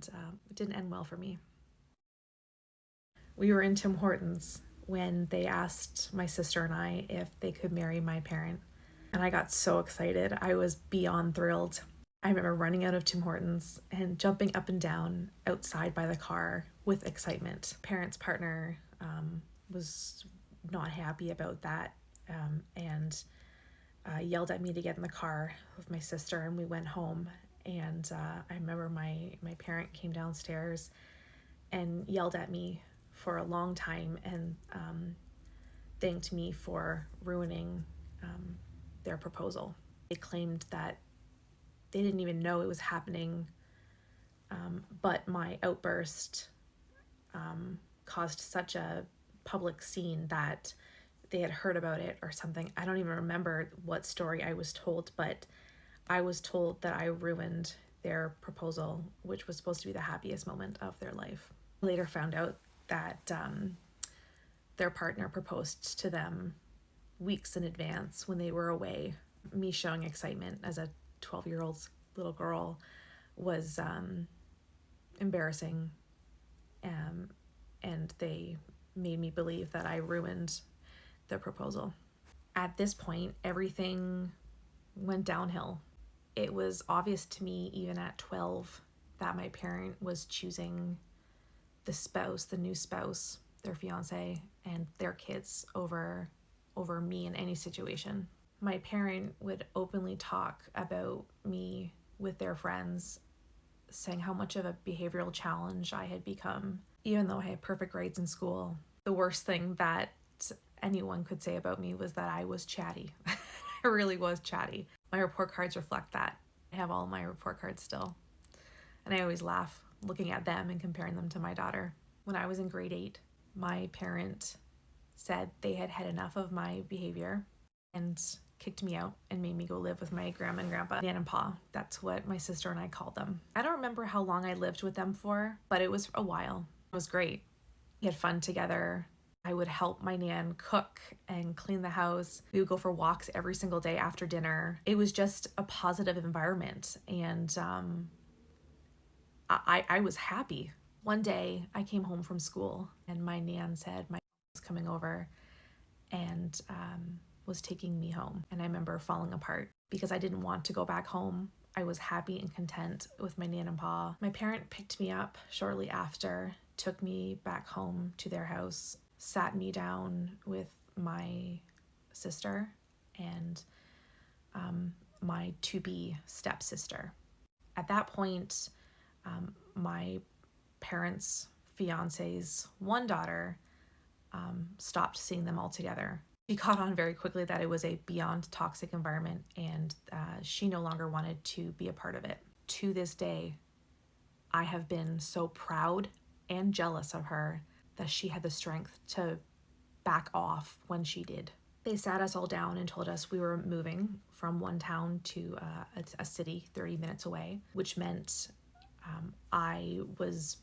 and it didn't end well for me. We were in Tim Hortons when they asked my sister and I if they could marry my parent. And I got so excited. I was beyond thrilled. I remember running out of Tim Hortons and jumping up and down outside by the car with excitement. Parents' partner was not happy about that and yelled at me to get in the car with my sister, and we went home. And I remember my parent came downstairs and yelled at me for a long time and thanked me for ruining their proposal. They claimed that they didn't even know it was happening, but my outburst caused such a public scene that they had heard about it or something. I don't even remember what story I was told, but I was told that I ruined their proposal, which was supposed to be the happiest moment of their life. I later found out that their partner proposed to them weeks in advance when they were away. Me showing excitement as a 12-year-old little girl was embarrassing, and they made me believe that I ruined the proposal. At this point, everything went downhill. It was obvious to me, even at 12, that my parent was choosing the new spouse, their fiance, and their kids over me in any situation. My parent would openly talk about me with their friends, saying how much of a behavioral challenge I had become, even though I had perfect grades in school. The worst thing that anyone could say about me was that I was chatty. I really was chatty. My report cards reflect that. I have all my report cards still. And I always laugh looking at them and comparing them to my daughter. When I was in grade 8, my parent said they had had enough of my behavior and kicked me out and made me go live with my grandma and grandpa, Nan and Pa. That's what my sister and I called them. I don't remember how long I lived with them for, but it was a while. It was great. We had fun together. I would help my Nan cook and clean the house. We would go for walks every single day after dinner. It was just a positive environment, and I was happy. One day I came home from school and my Nan said my was coming over and was taking me home. And I remember falling apart because I didn't want to go back home. I was happy and content with my Nan and Pa. My parent picked me up shortly after, took me back home to their house, sat me down with my sister and my to-be stepsister. At that point, my parents' fiance's one daughter stopped seeing them all together. She caught on very quickly that it was a beyond toxic environment, and she no longer wanted to be a part of it. To this day, I have been so proud and jealous of her that she had the strength to back off when she did. They sat us all down and told us we were moving from one town to a city 30 minutes away, which meant I was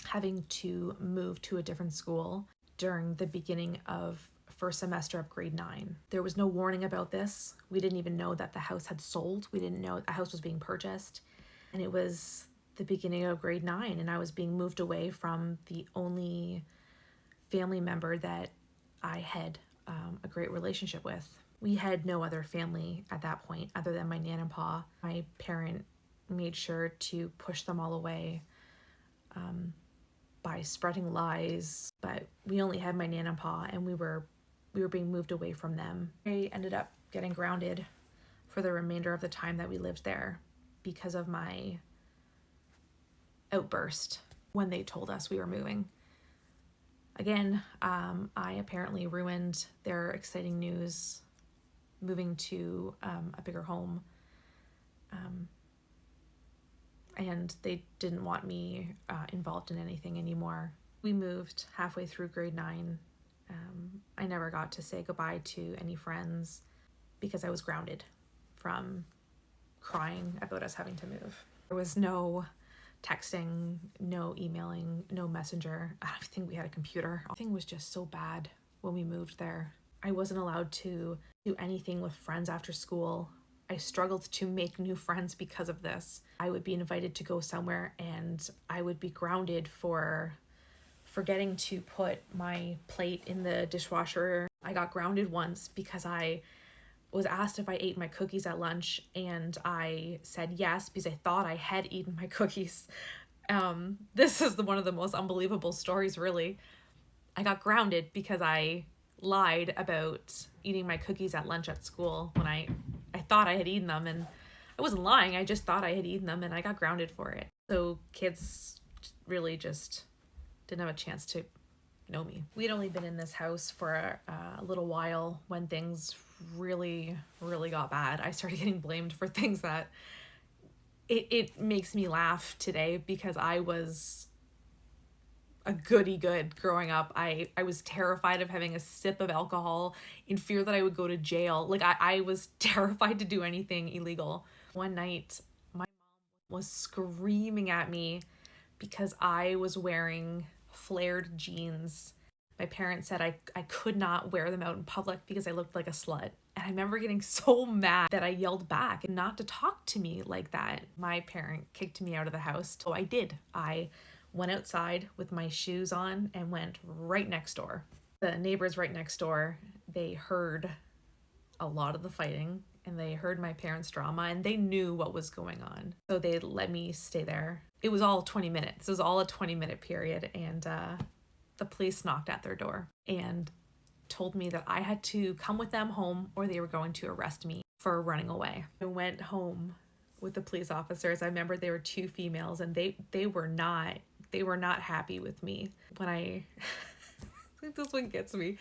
having to move to a different school during the beginning of first semester of grade 9. There was no warning about this. We didn't even know that the house had sold. We didn't know the house was being purchased. And it was the beginning of grade 9, and I was being moved away from the only family member that I had a great relationship with. We had no other family at that point other than my Nan and Pa. My parent made sure to push them all away by spreading lies, but we only had my Nan and Pa, and we were being moved away from them. I ended up getting grounded for the remainder of the time that we lived there because of my outburst when they told us we were moving. Again, I apparently ruined their exciting news, moving to a bigger home, and they didn't want me involved in anything anymore. We moved halfway through grade 9. I never got to say goodbye to any friends because I was grounded from crying about us having to move. There was no texting, no emailing, no messenger. I don't think we had a computer. Everything was just so bad when we moved there. I wasn't allowed to do anything with friends after school. I struggled to make new friends because of this. I would be invited to go somewhere and I would be grounded for forgetting to put my plate in the dishwasher. I got grounded once because I was asked if I ate my cookies at lunch, and I said yes because I thought I had eaten my cookies. This is one of the most unbelievable stories, really. I got grounded because I lied about eating my cookies at lunch at school when I thought I had eaten them, and I wasn't lying. I just thought I had eaten them, and I got grounded for it. So kids really just didn't have a chance to know me. We'd only been in this house for a little while when things really got bad. I started getting blamed for things that it makes me laugh today, because I was a goody good growing up. I was terrified of having a sip of alcohol in fear that I would go to jail. Like I was terrified to do anything illegal. One night, my mom was screaming at me because I was wearing flared jeans. My parents said I could not wear them out in public because I looked like a slut. And I remember getting so mad that I yelled back not to talk to me like that. My parent kicked me out of the house. So I did. I went outside with my shoes on and went right next door. The neighbors right next door, they heard a lot of the fighting and they heard my parents' drama and they knew what was going on. So they let me stay there. It was all 20 minutes. It was all a 20-minute period, and the police knocked at their door and told me that I had to come with them home or they were going to arrest me for running away. I went home with the police officers. I remember they were two females, and they were not happy with me. When I think this one gets me.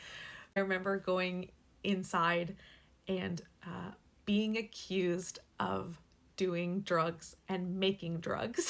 I remember going inside and being accused of doing drugs and making drugs.